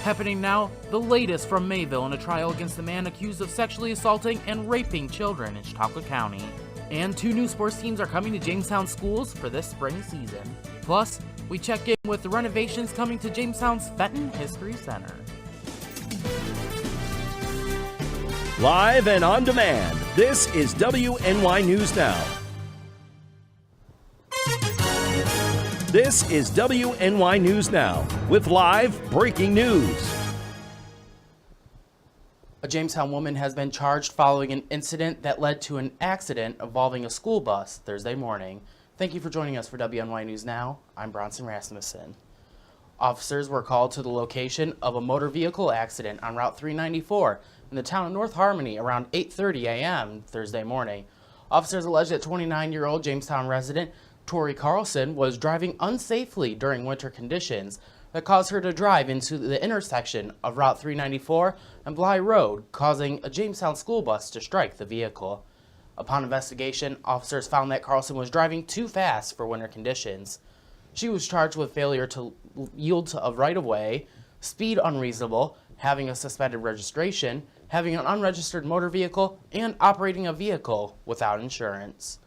Happening now, the latest from Mayville in a trial against the man accused of sexually assaulting and raping children in Chautauqua County. And 2 new sports teams are coming to Jamestown schools for this spring season. Plus, we check in with the renovations coming to Jamestown's Fenton History Center. Live and on demand, this is WNY News Now. This is WNY News Now with live breaking news. A Jamestown woman has been charged following an incident that led to an accident involving a school bus Thursday morning. Thank you for joining us for WNY News Now. I'm Bronson Rasmussen. Officers were called to the location of a motor vehicle accident on Route 394 in the town of North Harmony around 8:30 a.m. Thursday morning. Officers alleged that 29-year-old Jamestown resident Tori Carlson was driving unsafely during winter conditions that caused her to drive into the intersection of Route 394 and Bly Road, causing a Jamestown school bus to strike the vehicle. Upon investigation, officers found that Carlson was driving too fast for winter conditions. She was charged with failure to yield to a right-of-way, speed unreasonable, having a suspended registration, having an unregistered motor vehicle, and operating a vehicle without insurance.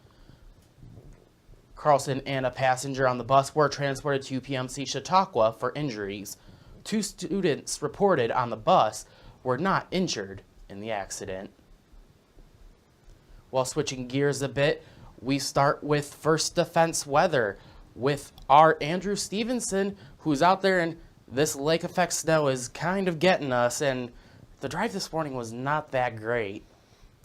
Carlson and a passenger on the bus were transported to UPMC Chautauqua for injuries. 2 students reported on the bus were not injured in the accident. While switching gears a bit, we start with First Defense weather with our Andrew Stevenson, who's out there, and this lake effect snow is kind of getting us, and the drive this morning was not that great.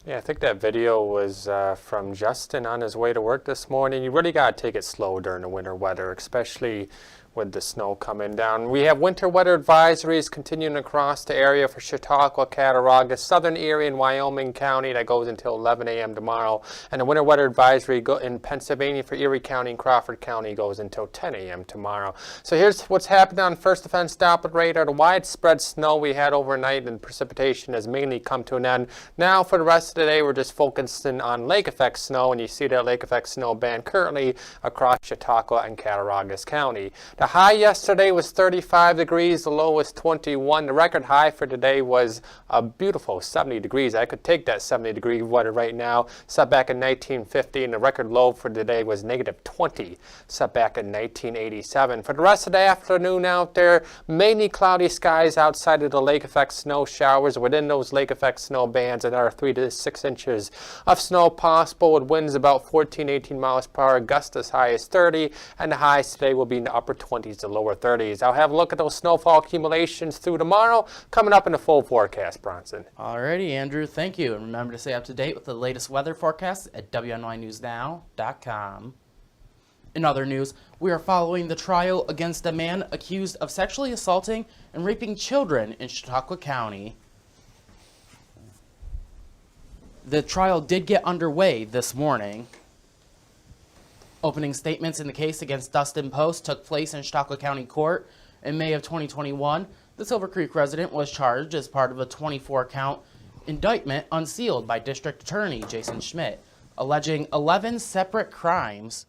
Yeah, I think that video was from Justin on his way to work this morning. You really got to take it slow during the winter weather, especially with the snow coming down. We have winter weather advisories continuing across the area for Chautauqua, Cattaraugus, Southern Erie, and Wyoming County. That goes until 11 a.m. tomorrow. And the winter weather advisory in Pennsylvania for Erie County and Crawford County goes until 10 a.m. tomorrow. So here's what's happening on First Defense Doppler radar. The widespread snow we had overnight and precipitation has mainly come to an end. Now for the rest of the day, we're just focusing on lake effect snow, and you see that lake effect snow band currently across Chautauqua and Cattaraugus County. The high yesterday was 35 degrees, the low was 21. The record high for today was a beautiful 70 degrees. I could take that 70-degree weather right now, set back in 1950, and the record low for today was negative 20, set back in 1987. For the rest of the afternoon out there, mainly cloudy skies outside of the lake effect snow showers. Within those lake effect snow bands, and there are 3 to 6 inches of snow possible with winds about 14-18 miles per hour, gusts as high as 30, and the highs today will be in the upper 20s to lower 30s. I'll have a look at those snowfall accumulations through tomorrow, coming up in the full forecast, Bronson. Alrighty, Andrew, thank you. And remember to stay up to date with the latest weather forecasts at WNYNewsNow.com. In other news, we are following the trial against a man accused of sexually assaulting and raping children in Chautauqua County. The trial did get underway this morning. Opening statements in the case against Dustin Post took place in Chautauqua County Court in May of 2021. The Silver Creek resident was charged as part of a 24-count indictment unsealed by District Attorney Jason Schmidt, alleging 11 separate crimes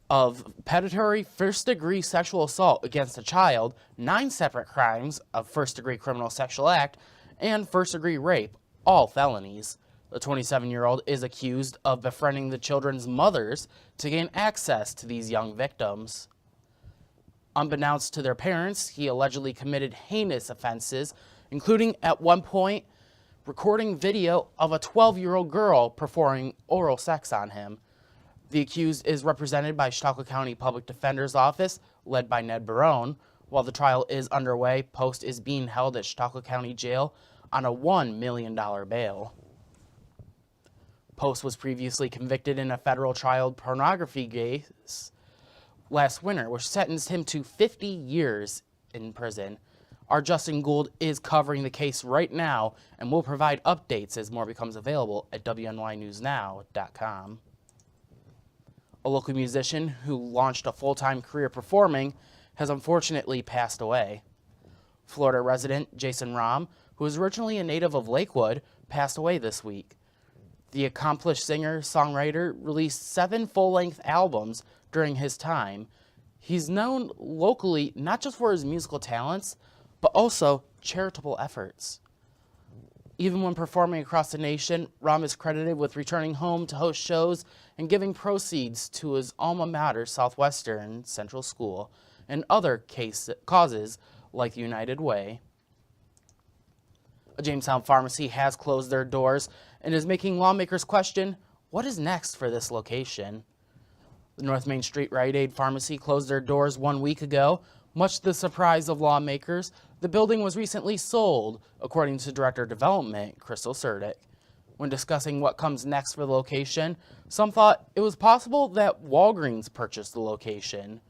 of predatory first-degree sexual assault against a child, 9 separate crimes of first-degree criminal sexual act, and first-degree rape, all felonies. The 27-year-old is accused of befriending the children's mothers to gain access to these young victims. Unbeknownst to their parents, he allegedly committed heinous offenses, including at one point recording video of a 12-year-old girl performing oral sex on him. The accused is represented by Chautauqua County Public Defender's Office, led by Ned Barone. While the trial is underway, Post is being held at Chautauqua County Jail on a $1 million bail. Post was previously convicted in a federal child pornography case last winter, which sentenced him to 50 years in prison. Our Justin Gould is covering the case right now and will provide updates as more becomes available at WNYNewsNow.com. A local musician who launched a full-time career performing has unfortunately passed away. Florida resident Jason Rahm, who is originally a native of Lakewood, passed away this week. The accomplished singer-songwriter released 7 full-length albums during his time. He's known locally not just for his musical talents, but also charitable efforts. Even when performing across the nation, Rahm is credited with returning home to host shows and giving proceeds to his alma mater, Southwestern Central School, and other causes like the United Way. A Jamestown pharmacy has closed their doors and is making lawmakers question what is next for this location. The North Main Street Rite Aid Pharmacy closed their doors 1 week ago. Much to the surprise of lawmakers, the building was recently sold, according to Director of Development, Crystal Surdick. When discussing what comes next for the location, some thought it was possible that Walgreens purchased the location.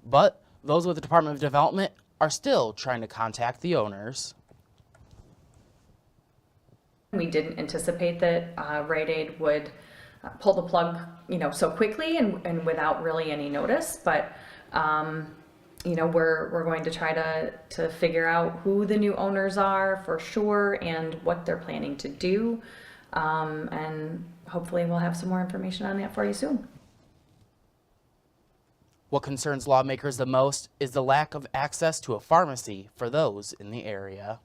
But those with the Department of Development are still trying to contact the owners. We didn't anticipate that Rite Aid would pull the plug, so quickly and without really any notice. But we're going to try to figure out who the new owners are for sure and what they're planning to do. And hopefully we'll have some more information on that for you soon. What concerns lawmakers the most is the lack of access to a pharmacy for those in the area.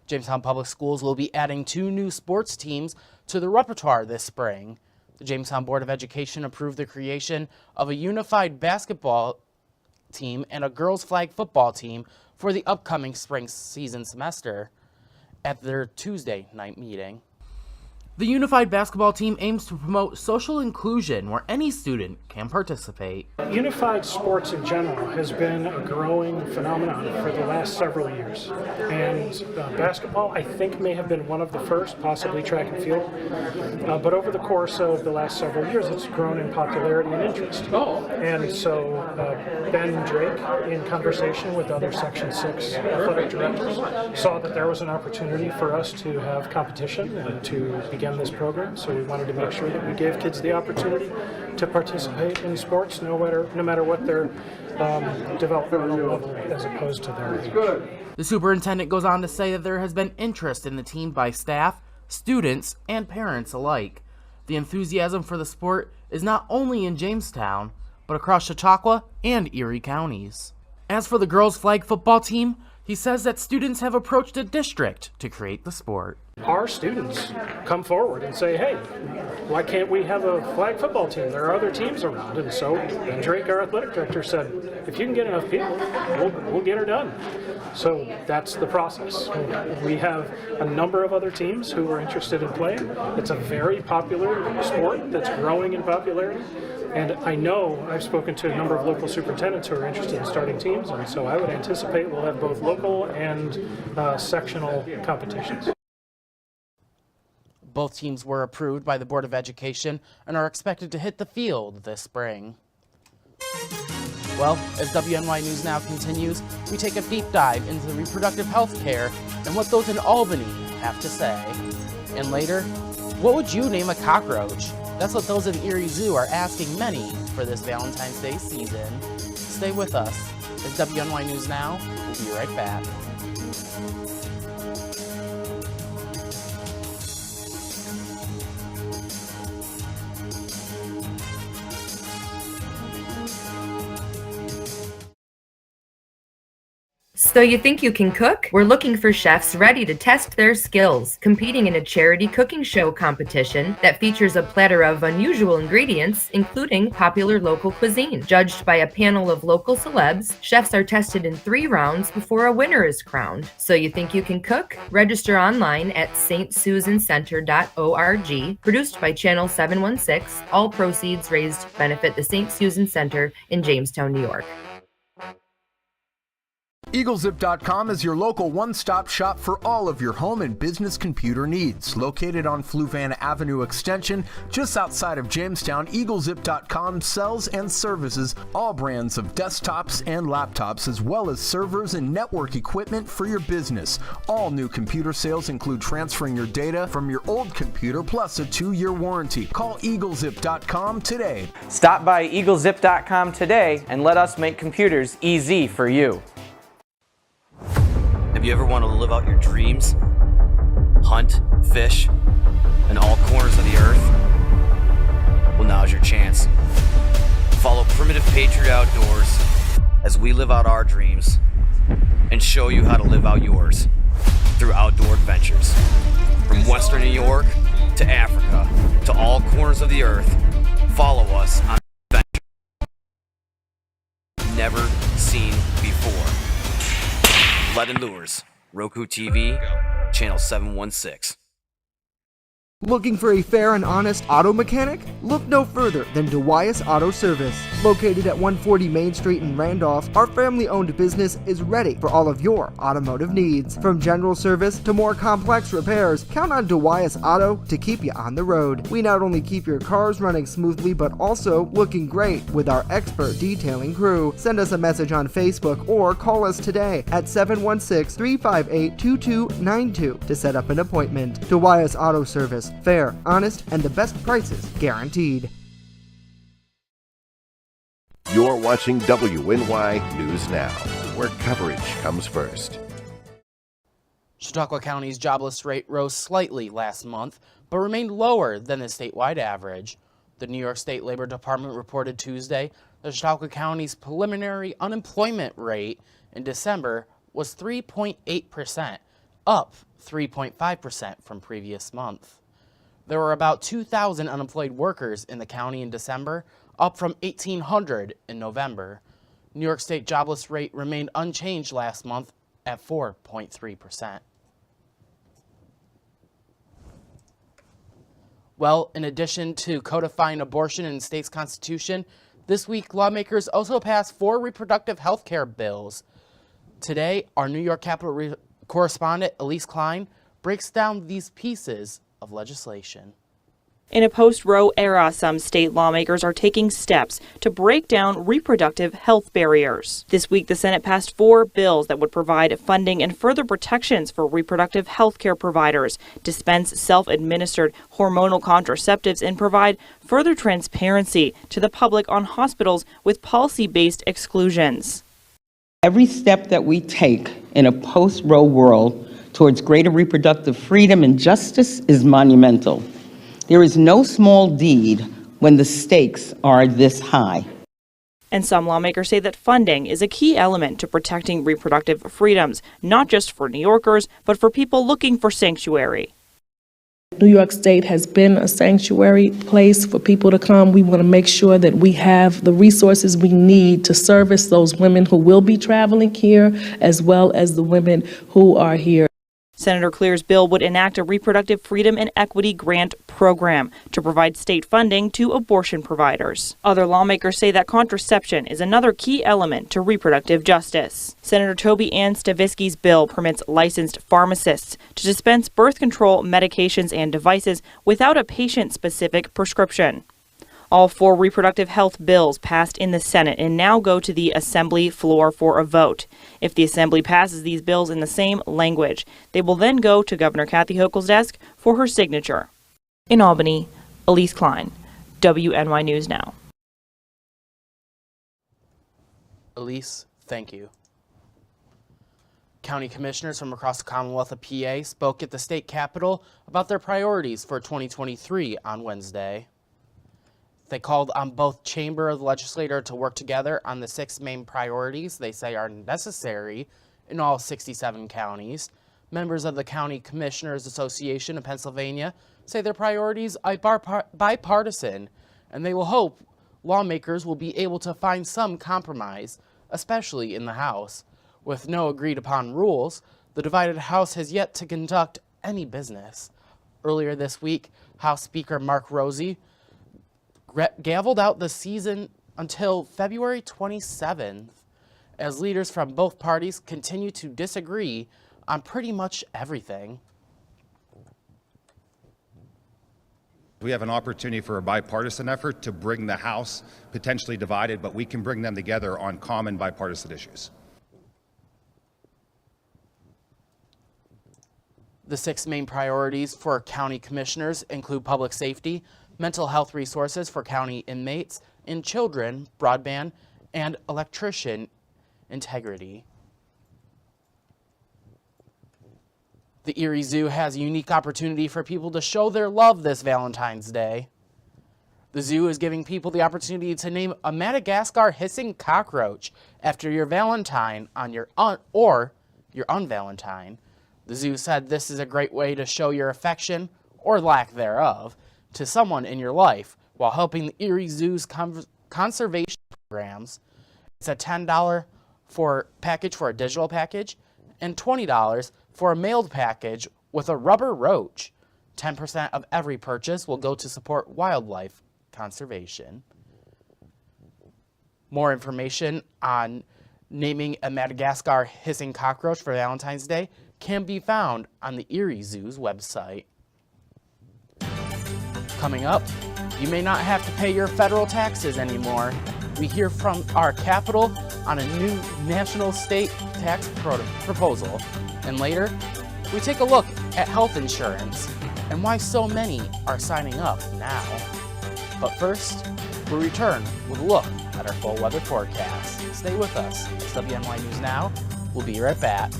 Jamestown Public Schools will be adding 2 new sports teams to the repertoire this spring. The Jamestown Board of Education approved the creation of a unified basketball team and a girls flag football team for the upcoming spring season semester at their Tuesday night meeting. The unified basketball team aims to promote social inclusion where any student can participate. Unified sports in general has been a growing phenomenon for the last several years. And basketball, I think, may have been one of the first, possibly track and field. But over the course of the last several years, it's grown in popularity and interest. And so Ben Drake, in conversation with other Section 6 athletic directors, saw that there was an opportunity for us to have competition and to begin this program. So we wanted to make sure that we gave kids the opportunity to participate in sports no matter what their developmental level as opposed to their age. The superintendent goes on to say that there has been interest in the team by staff, students, and parents alike. The enthusiasm for the sport is not only in Jamestown, but across Chautauqua and Erie counties. As for the girls' flag football team, he says that students have approached a district to create the sport. Our students come forward and say, hey, why can't we have a flag football team? There are other teams around. And so Ben Drake, our athletic director, said, if you can get enough people, we'll get her done. So that's the process. We have a number of other teams who are interested in playing. It's a very popular sport that's growing in popularity. And I know I've spoken to a number of local superintendents who are interested in starting teams, and so I would anticipate we'll have both local and sectional competitions. Both teams were approved by the Board of Education and are expected to hit the field this spring. Well, as WNY News Now continues, we take a deep dive into the reproductive health care and what those in Albany have to say. And later, what would you name a cockroach? That's what those in Erie Zoo are asking many for this Valentine's Day season. Stay with us. It's WNY News Now. We'll be right back. So you think you can cook? We're looking for chefs ready to test their skills, competing in a charity cooking show competition that features a platter of unusual ingredients, including popular local cuisine. Judged by a panel of local celebs, chefs are tested in 3 rounds before a winner is crowned. So you think you can cook? Register online at stsusancenter.org. Produced by Channel 716. All proceeds raised benefit the St. Susan Center in Jamestown, New York. EagleZip.com is your local one-stop shop for all of your home and business computer needs. Located on Fluvan Avenue Extension, just outside of Jamestown, EagleZip.com sells and services all brands of desktops and laptops, as well as servers and network equipment for your business. All new computer sales include transferring your data from your old computer, plus a 2-year warranty. Call EagleZip.com today. Stop by EagleZip.com today and let us make computers easy for you. Have you ever wanted to live out your dreams? Hunt, fish, in all corners of the earth? Well, now's your chance. Follow Primitive Patriot Outdoors as we live out our dreams and show you how to live out yours through outdoor adventures. From Western New York to Africa to all corners of the earth, follow us on adventures never seen before. Lead and Lures, Roku TV, channel 716. Looking for a fair and honest auto mechanic? Look no further than DeWyas Auto Service. Located at 140 Main Street in Randolph, our family-owned business is ready for all of your automotive needs. From general service to more complex repairs, count on DeWyas Auto to keep you on the road. We not only keep your cars running smoothly, but also looking great with our expert detailing crew. Send us a message on Facebook or call us today at 716-358-2292 to set up an appointment. DeWyas Auto Service. Fair, honest, and the best prices guaranteed. You're watching WNY News Now, where coverage comes first. Chautauqua County's jobless rate rose slightly last month, but remained lower than the statewide average. The New York State Labor Department reported Tuesday that Chautauqua County's preliminary unemployment rate in December was 3.8%, up 3.5% from previous month. There were about 2,000 unemployed workers in the county in December, up from 1,800 in November. New York State jobless rate remained unchanged last month at 4.3%. Well, in addition to codifying abortion in the state's constitution, this week lawmakers also passed 4 reproductive health care bills. Today, our New York Capitol correspondent Elise Klein breaks down these pieces of legislation. In a post-Roe era, some state lawmakers are taking steps to break down reproductive health barriers. This week, the Senate passed 4 bills that would provide funding and further protections for reproductive health care providers, dispense self-administered hormonal contraceptives, and provide further transparency to the public on hospitals with policy-based exclusions. Every step that we take in a post-Roe world towards greater reproductive freedom and justice is monumental. There is no small deed when the stakes are this high. And some lawmakers say that funding is a key element to protecting reproductive freedoms, not just for New Yorkers, but for people looking for sanctuary. New York State has been a sanctuary place for people to come. We want to make sure that we have the resources we need to service those women who will be traveling here, as well as the women who are here. Senator Clear's bill would enact a reproductive freedom and equity grant program to provide state funding to abortion providers. Other lawmakers say that contraception is another key element to reproductive justice. Senator Toby Ann Stavisky's bill permits licensed pharmacists to dispense birth control medications and devices without a patient-specific prescription. All 4 reproductive health bills passed in the Senate and now go to the Assembly floor for a vote. If the Assembly passes these bills in the same language, they will then go to Governor Kathy Hochul's desk for her signature. In Albany, Elise Klein, WNY News Now. Elise, thank you. County commissioners from across the Commonwealth of PA spoke at the state capitol about their priorities for 2023 on Wednesday. They called on both chamber of the legislature to work together on the 6 main priorities they say are necessary in all 67 counties. Members of the County Commissioners Association of Pennsylvania say their priorities are bipartisan, and they will hope lawmakers will be able to find some compromise, especially in the House. With no agreed-upon rules, the divided House has yet to conduct any business. Earlier this week, House Speaker Mark Rosie gavelled out the season until February 27th, as leaders from both parties continue to disagree on pretty much everything. We have an opportunity for a bipartisan effort to bring the House potentially divided, but we can bring them together on common bipartisan issues. The 6 main priorities for county commissioners include public safety, mental health resources for county inmates, and children, broadband, and electrician integrity. The Erie Zoo has a unique opportunity for people to show their love this Valentine's Day. The zoo is giving people the opportunity to name a Madagascar hissing cockroach after your Valentine on your unvalentine. The zoo said this is a great way to show your affection, or lack thereof, to someone in your life while helping the Erie Zoo's conservation programs. It's a $10 package for a digital package and $20 for a mailed package with a rubber roach. 10% of every purchase will go to support wildlife conservation. More information on naming a Madagascar hissing cockroach for Valentine's Day can be found on the Erie Zoo's website. Coming up, you may not have to pay your federal taxes anymore. We hear from our capital on a new national state tax proposal. And later, we take a look at health insurance and why so many are signing up now. But first, we return with a look at our full weather forecast. Stay with us. It's WNY News Now. We'll be right back.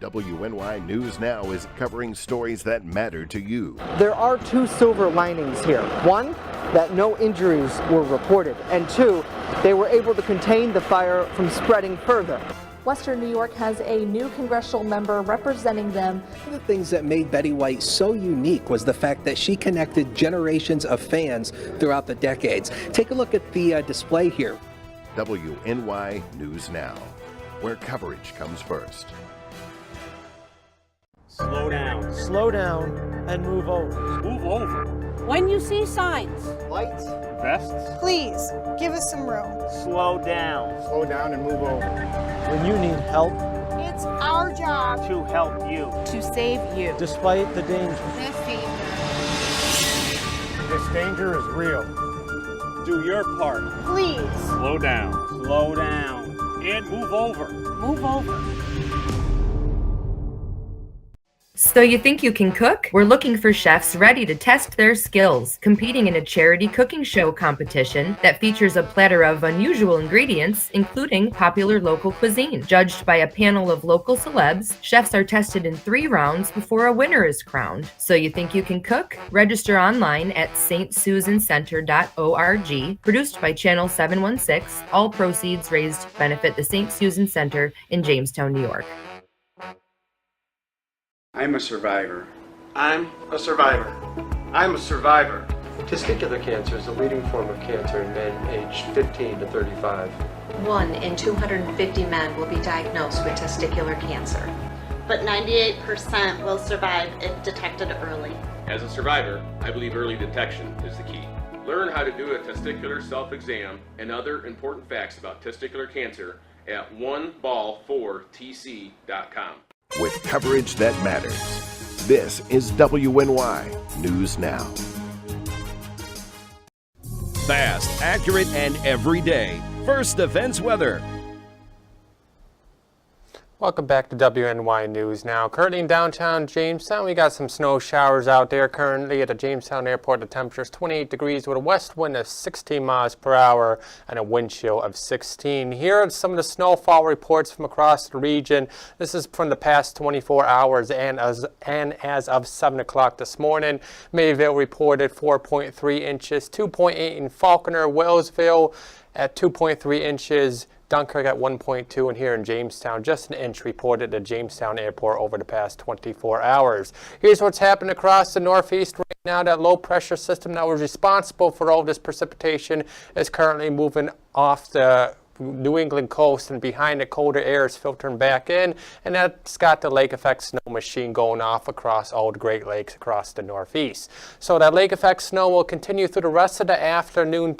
WNY News Now is covering stories that matter to you. There are two silver linings here. One, that no injuries were reported, and two, they were able to contain the fire from spreading further. Western New York has a new congressional member representing them. One of the things that made Betty White so unique was the fact that she connected generations of fans throughout the decades. Take a look at the display here. WNY News Now, where coverage comes first. Slow down. Slow down and move over. Move over. When you see signs, Lights. Vests. please give us some room. Slow down. Slow down and move over. When you need help, It's our job To help you. to save you. despite the danger. This danger is real. Do your part. Please Slow down. Slow down. And move over. move over. So you think you can cook? We're looking for chefs ready to test their skills, competing in a charity cooking show competition that features a platter of unusual ingredients, including popular local cuisine. Judged by a panel of local celebs, chefs are tested in 3 rounds before a winner is crowned. So you think you can cook? Register online at stsusancenter.org. Produced by Channel 716, all proceeds raised benefit the St. Susan Center in Jamestown, New York. I'm a survivor. I'm a survivor. I'm a survivor. Testicular cancer is the leading form of cancer in men aged 15 to 35. 1 in 250 men will be diagnosed with testicular cancer. But 98% will survive if detected early. As a survivor, I believe early detection is the key. Learn how to do a testicular self-exam and other important facts about testicular cancer at oneball4tc.com. With coverage that matters, this is WNY News Now. Fast, accurate, and everyday. First Defense Weather. Welcome back to WNY News Now. Currently in downtown Jamestown, we got some snow showers out there currently at the Jamestown Airport. The temperature is 28 degrees with a west wind of 16 miles per hour and a wind chill of 16. Here are some of the snowfall reports from across the region. This is from the past 24 hours and as of 7 o'clock this morning. Mayville reported 4.3 inches, 2.8 in Falconer, Wellsville at 2.3 inches, Dunkirk at 1.2, and here in Jamestown, just an inch reported at Jamestown Airport over the past 24 hours. Here's what's happening across the Northeast right now. That low pressure system that was responsible for all this precipitation is currently moving off the New England coast, and behind the colder air is filtering back in, and that's got the lake effect snow machine going off across all the Great Lakes across the Northeast. So that lake effect snow will continue through the rest of the afternoon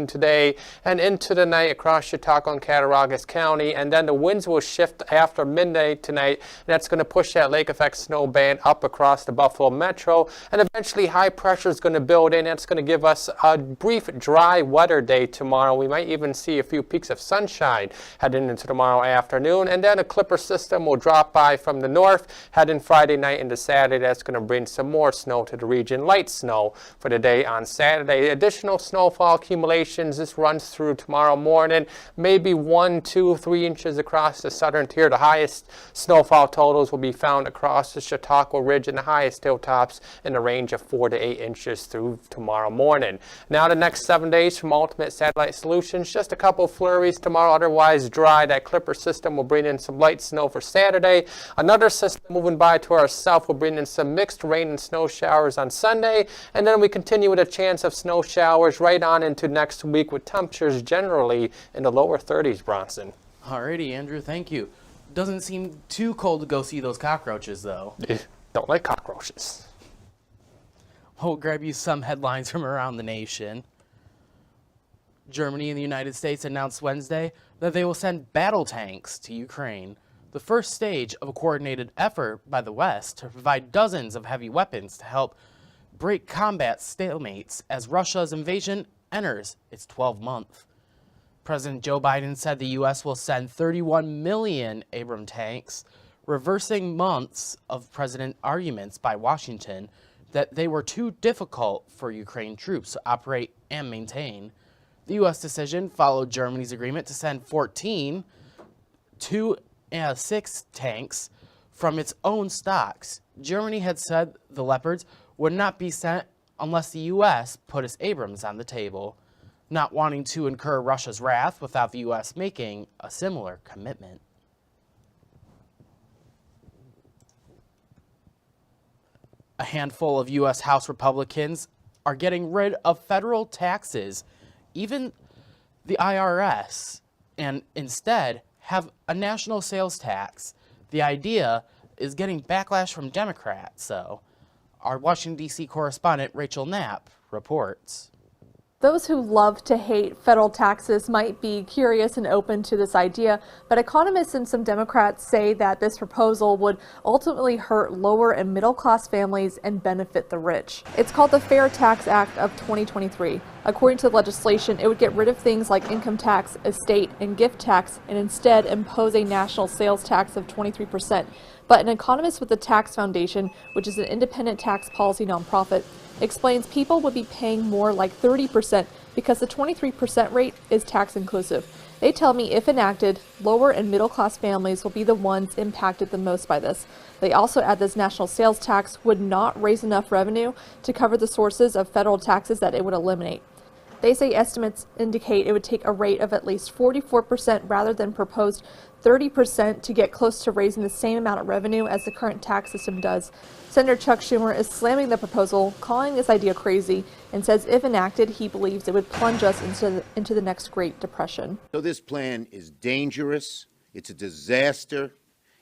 today and into the night across Chautauqua and Cattaraugus County, and then the winds will shift after midnight tonight, and that's going to push that lake effect snow band up across the Buffalo Metro, and eventually high pressure is going to build in. That's going to give us a brief dry weather day tomorrow. We might even even see a few peaks of sunshine heading into tomorrow afternoon. And then a clipper system will drop by from the north heading Friday night into Saturday. That's going to bring some more snow to the region, light snow for the day on Saturday. Additional snowfall accumulations, this runs through tomorrow morning, maybe 1, 2, 3 inches across the southern tier. The highest snowfall totals will be found across the Chautauqua Ridge and the highest hilltops in the range of 4 to 8 inches through tomorrow morning. Now the next 7 days from Ultimate Satellite Solutions, just a couple flurries tomorrow, otherwise dry. That clipper system will bring in some light snow for Saturday. Another system moving by to our south will bring in some mixed rain and snow showers on Sunday, and then we continue with a chance of snow showers right on into next week with temperatures generally in the lower 30s, Bronson. Alrighty, Andrew, thank you. Doesn't seem too cold to go see those cockroaches, though. Don't like cockroaches. We'll grab you some headlines from around the nation. Germany and the United States announced Wednesday that they will send battle tanks to Ukraine, the first stage of a coordinated effort by the West to provide dozens of heavy weapons to help break combat stalemates as Russia's invasion enters its 12th month. President Joe Biden said the U.S. will send 31 million Abrams tanks, reversing months of President arguments by Washington that they were too difficult for Ukraine troops to operate and maintain. The U.S. decision followed Germany's agreement to send 14 2-6 tanks from its own stocks. Germany had said the Leopards would not be sent unless the U.S. put its Abrams on the table, not wanting to incur Russia's wrath without the U.S. making a similar commitment. A handful of U.S. House Republicans are getting rid of federal taxes, even the IRS, and instead have a national sales tax. The idea is getting backlash from Democrats, so our Washington, D.C. correspondent Rachel Knapp reports. Those who love to hate federal taxes might be curious and open to this idea, but economists and some Democrats say that this proposal would ultimately hurt lower and middle class families and benefit the rich. It's called the Fair Tax Act of 2023. According to the legislation, it would get rid of things like income tax, estate, and gift tax, and instead impose a national sales tax of 23%. But an economist with the Tax Foundation, which is an independent tax policy nonprofit, explains people would be paying more like 30% because the 23% rate is tax inclusive. They tell me if enacted, lower and middle class families will be the ones impacted the most by this. They also add this national sales tax would not raise enough revenue to cover the sources of federal taxes that it would eliminate. They say estimates indicate it would take a rate of at least 44% rather than proposed 30% to get close to raising the same amount of revenue as the current tax system does. Senator Chuck Schumer is slamming the proposal, calling this idea crazy, and says if enacted, he believes it would plunge us into the next Great Depression. So this plan is dangerous. It's a disaster.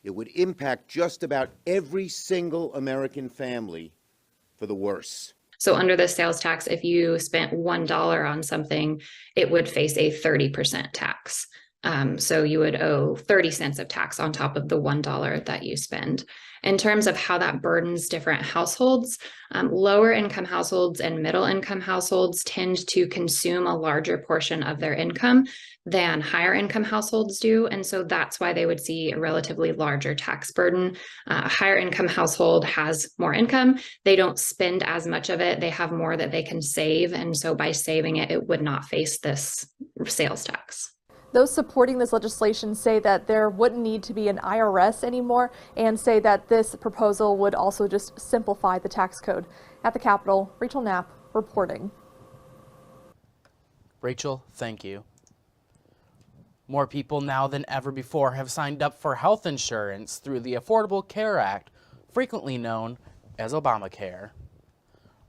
It would impact just about every single American family for the worse. So under the sales tax, if you spent $1 on something, it would face a 30% tax. So you would owe 30 cents of tax on top of the $1 that you spend. In terms of how that burdens different households, lower income households and middle income households tend to consume a larger portion of their income than higher income households do. And so that's why they would see a relatively larger tax burden. A higher income household has more income. They don't spend as much of it. They have more that they can save. And so by saving it, it would not face this sales tax. Those supporting this legislation say that there wouldn't need to be an IRS anymore and say that this proposal would also just simplify the tax code. At the Capitol, Rachel Knapp reporting. Rachel, thank you. More people now than ever before have signed up for health insurance through the Affordable Care Act, frequently known as Obamacare.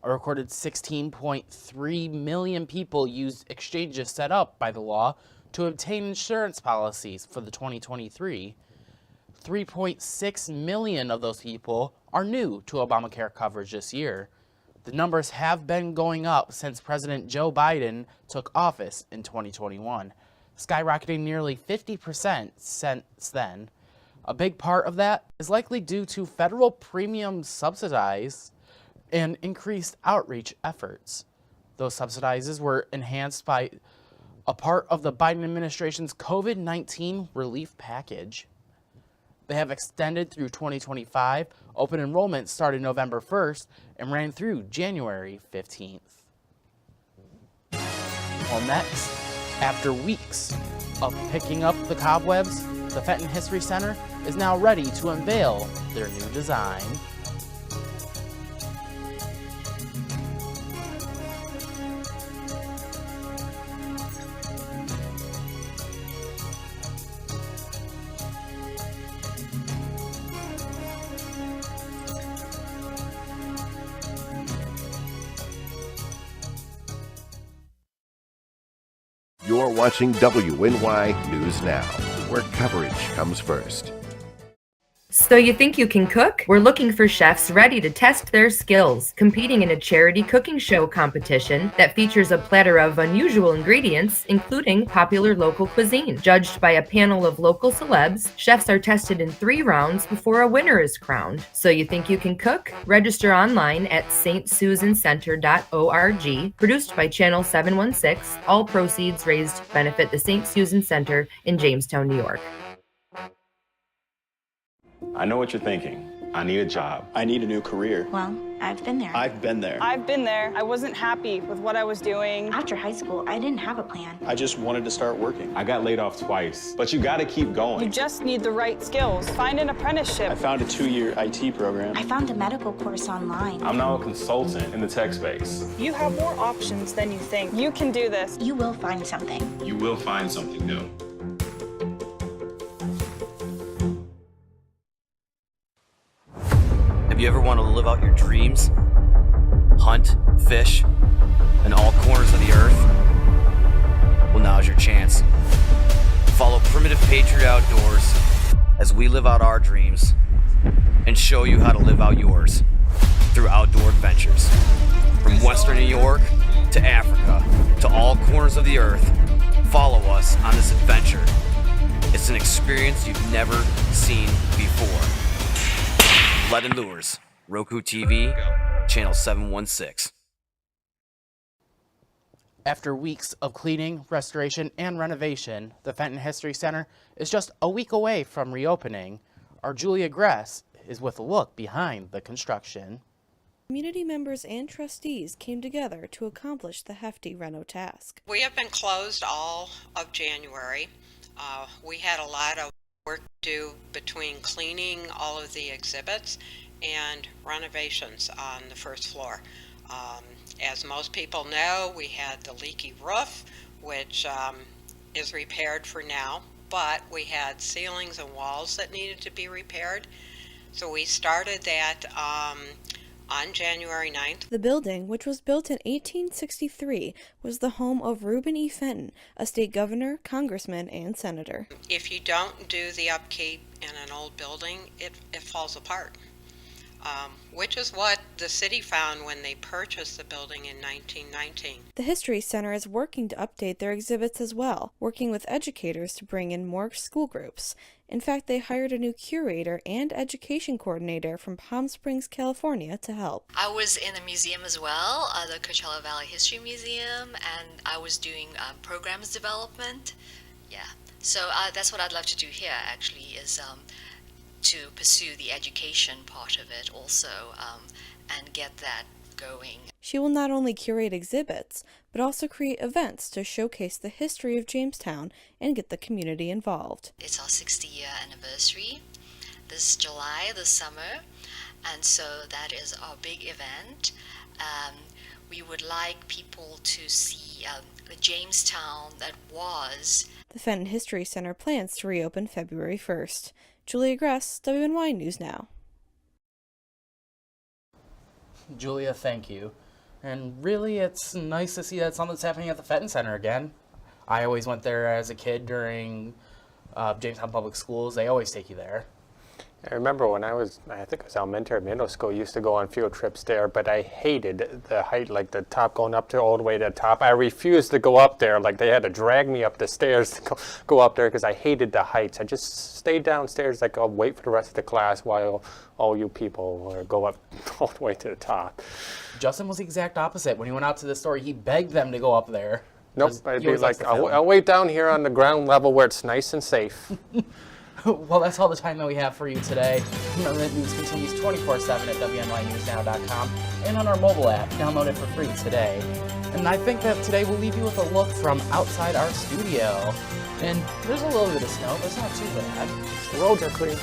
A recorded 16.3 million people used exchanges set up by the law to obtain insurance policies for the 2023. 3.6 million of those people are new to Obamacare coverage this year. The numbers have been going up since President Joe Biden took office in 2021, skyrocketing nearly 50% since then. A big part of that is likely due to federal premium subsidies and increased outreach efforts. Those subsidies were enhanced by a part of the Biden administration's COVID-19 relief package. They have extended through 2025. Open enrollment started November 1st and ran through January 15th. Well, next, after weeks of picking up the cobwebs, the Fenton History Center is now ready to unveil their new design. You're watching WNY News Now, where coverage comes first. So you think you can cook? We're looking for chefs ready to test their skills, competing in a charity cooking show competition that features a platter of unusual ingredients, including popular local cuisine. Judged by a panel of local celebs, chefs are tested in 3 rounds before a winner is crowned. So you think you can cook? Register online at stsusancenter.org. Produced by Channel 716, all proceeds raised benefit the St. Susan Center in Jamestown, New York. I know what you're thinking. I need a job. I need a new career. Well, I've been there. I've been there. I've been there. I wasn't happy with what I was doing. After high school, I didn't have a plan. I just wanted to start working. I got laid off twice, but you gotta keep going. You just need the right skills. Find an apprenticeship. I found a 2-year IT program. I found a medical course online. I'm now a consultant in the tech space. You have more options than you think. You can do this. You will find something. You will find something new. Have you ever wanted to live out your dreams? Hunt, fish, in all corners of the earth? Well, now's your chance. Follow Primitive Patriot Outdoors as we live out our dreams and show you how to live out yours through outdoor adventures. From Western New York to Africa to all corners of the earth, follow us on this adventure. It's an experience you've never seen before. Blood and Lures, Roku TV, Channel 716. After weeks of cleaning, restoration, and renovation, the Fenton History Center is just a week away from reopening. Our Julia Gress is with a look behind the construction. Community members and trustees came together to accomplish the hefty reno task. We have been closed all of January. We had a lot of work to do between cleaning all of the exhibits and renovations on the first floor. As most people know, we had the leaky roof, which is repaired for now, but we had ceilings and walls that needed to be repaired. So we started that on January 9th. The building, which was built in 1863, was the home of Reuben E. Fenton, a state governor, congressman, and senator. If you don't do the upkeep in an old building, it falls apart, which is what the city found when they purchased the building in 1919. The History Center is working to update their exhibits as well, working with educators to bring in more school groups. In fact, they hired a new curator and education coordinator from Palm Springs, California to help. I was in a museum as well, the Coachella Valley History Museum, and I was doing programs development. Yeah, so that's what I'd love to do here actually, is to pursue the education part of it also, and get that going. She will not only curate exhibits, but also create events to showcase the history of Jamestown and get the community involved. It's our 60-year anniversary this July, this summer, and so that is our big event. We would like people to see the Jamestown that was. The Fenton History Center plans to reopen February 1st. Julia Gress, WNY News Now. Julia, thank you. And really, it's nice to see that something's happening at the Fenton Center again. I always went there as a kid during Jamestown Public Schools. They always take you there. I remember when I think it was elementary, middle school, used to go on field trips there, but I hated the height, like the top going up to all the way to the top. I refused to go up there. Like they had to drag me up the stairs to go up there because I hated the heights. I just stayed downstairs, like I'll wait for the rest of the class while all you people go up all the way to the top. Justin was the exact opposite. When he went out to the store, he begged them to go up there. Nope, 'Cause I'd he be always likes like, to film. I'll wait down here on the ground level where it's nice and safe. Well, that's all the time that we have for you today. Remember that news continues 24/7 at WNYNewsNow.com and on our mobile app. Download it for free today. And I think that today we'll leave you with a look from outside our studio. And there's a little bit of snow, but it's not too bad. The roads are clean.